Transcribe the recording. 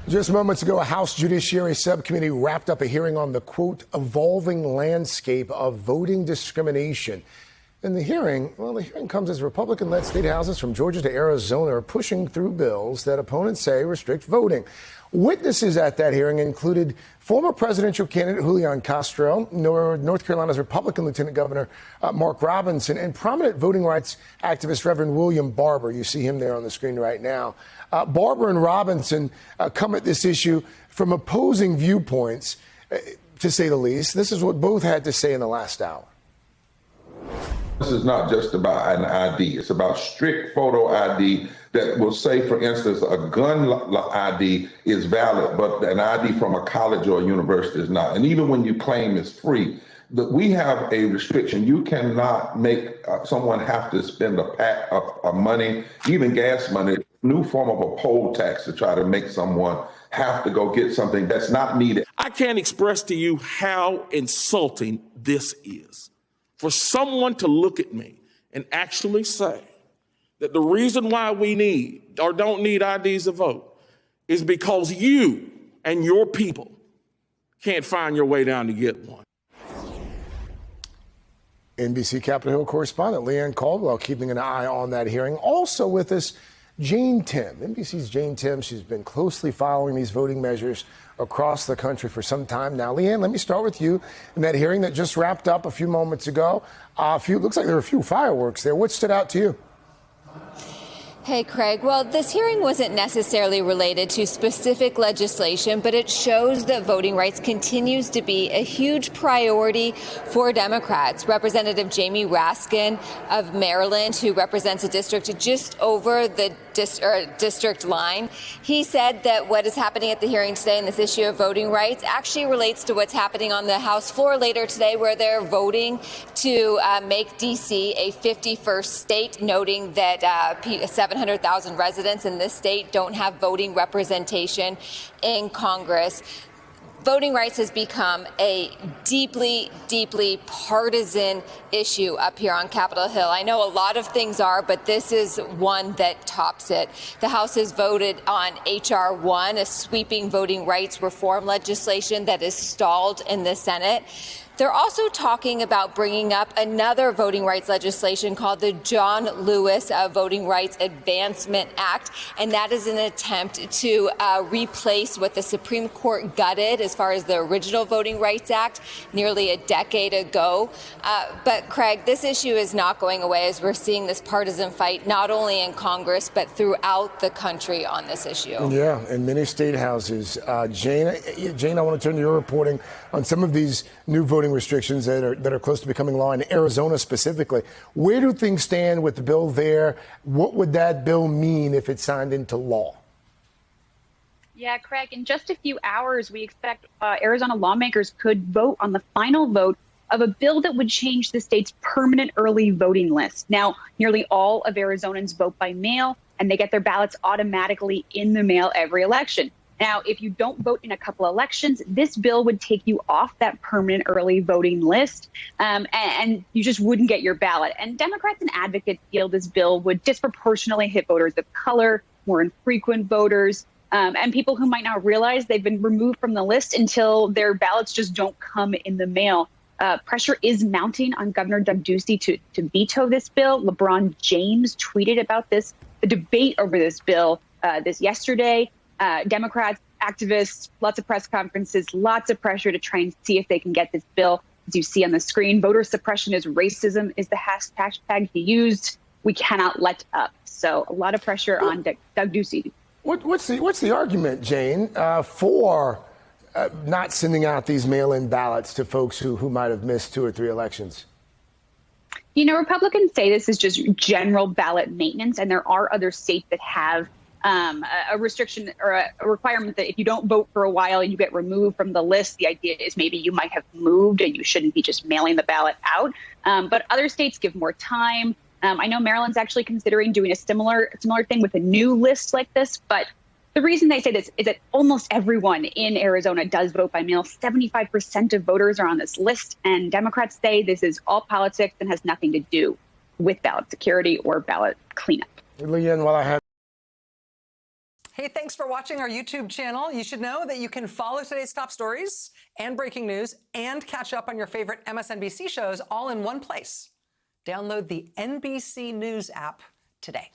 Just moments ago, a House Judiciary Subcommittee wrapped up a hearing on the, quote, evolving landscape of voting discrimination. And the hearing comes as Republican-led state houses from Georgia to Arizona are pushing through bills that opponents say restrict voting. Witnesses at that hearing included former presidential candidate Julian Castro, North Carolina's Republican Lieutenant Governor Mark Robinson, and prominent voting rights activist Reverend William Barber. You see him there on the screen right now. Barber and Robinson come at this issue from opposing viewpoints, to say the least. This is what both had to say in the last hour. This is not just about an ID. It's about strict photo ID that will say, for instance, a gun ID is valid, but an ID from a college or a university is not. And even when you claim it's free, we have a restriction. You cannot make someone have to spend a pack of money, even gas money, new form of a poll tax to try to make someone have to go get something that's not needed. I can't express to you how insulting this is. For someone to look at me and actually say that the reason why we need or don't need IDs to vote is because you and your people can't find your way down to get one. NBC Capitol Hill correspondent Leigh Caldwell keeping an eye on that hearing. Also with us, Jane Tim, NBC's Jane Tim. She's been closely following these voting measures across the country for some time now. Leigh, let me start with you. In that hearing that just wrapped up a few moments ago, looks like there were a few fireworks there. What stood out to you? Hey, Craig. Well, this hearing wasn't necessarily related to specific legislation, but it shows that voting rights continues to be a huge priority for Democrats. Representative Jamie Raskin of Maryland, who represents a district just over the district line, he said that what is happening at the hearing today in this issue of voting rights actually relates to what's happening on the House floor later today, where they're voting to make D.C. a 51st state, noting that 700,000 residents in this state don't have voting representation in Congress. Voting rights has become a deeply, deeply partisan issue up here on Capitol Hill. I know a lot of things are, but this is one that tops it. The House has voted on H.R. 1, a sweeping voting rights reform legislation that is stalled in the Senate. They're also talking about bringing up another voting rights legislation called the John Lewis Voting Rights Advancement Act, and that is an attempt to replace what the Supreme Court gutted as far as the original Voting Rights Act nearly a decade ago. But, Craig, this issue is not going away as we're seeing this partisan fight not only in Congress but throughout the country on this issue. Yeah, in many state houses. Jane, I want to turn to your reporting on some of these new voting restrictions that are close to becoming law in Arizona specifically. Where do things stand with the bill there? What would that bill mean if it's signed into law? Yeah, Craig, in just a few hours, we expect Arizona lawmakers could vote on the final vote of a bill that would change the state's permanent early voting list. Now, nearly all of Arizonans vote by mail, and they get their ballots automatically in the mail every election. Now, if you don't vote in a couple elections, this bill would take you off that permanent early voting list, and you just wouldn't get your ballot. And Democrats and advocates feel this bill would disproportionately hit voters of color, more infrequent voters, and people who might not realize they've been removed from the list until their ballots just don't come in the mail. Pressure is mounting on Governor Doug Ducey to veto this bill. LeBron James tweeted about the debate over this bill this yesterday. Democrats, activists, lots of press conferences, lots of pressure to try and see if they can get this bill. As you see on the screen, voter suppression is racism is the hashtag he used. We cannot let up. So a lot of pressure on Doug Ducey. What's the argument, Jane, for not sending out these mail-in ballots to folks who might have missed 2 or 3 elections? You know, Republicans say this is just general ballot maintenance, and there are other states that have a restriction or a requirement that if you don't vote for a while and you get removed from the list, the idea is maybe you might have moved and you shouldn't be just mailing the ballot out. But other states give more time. I know Maryland's actually considering doing a similar thing with a new list like this. But the reason they say this is that almost everyone in Arizona does vote by mail. 75% of voters are on this list. And Democrats say this is all politics and has nothing to do with ballot security or ballot cleanup. Leigh, while I have Hey, thanks for watching our YouTube channel. You should know that you can follow today's top stories and breaking news and catch up on your favorite MSNBC shows all in one place. Download the NBC News app today.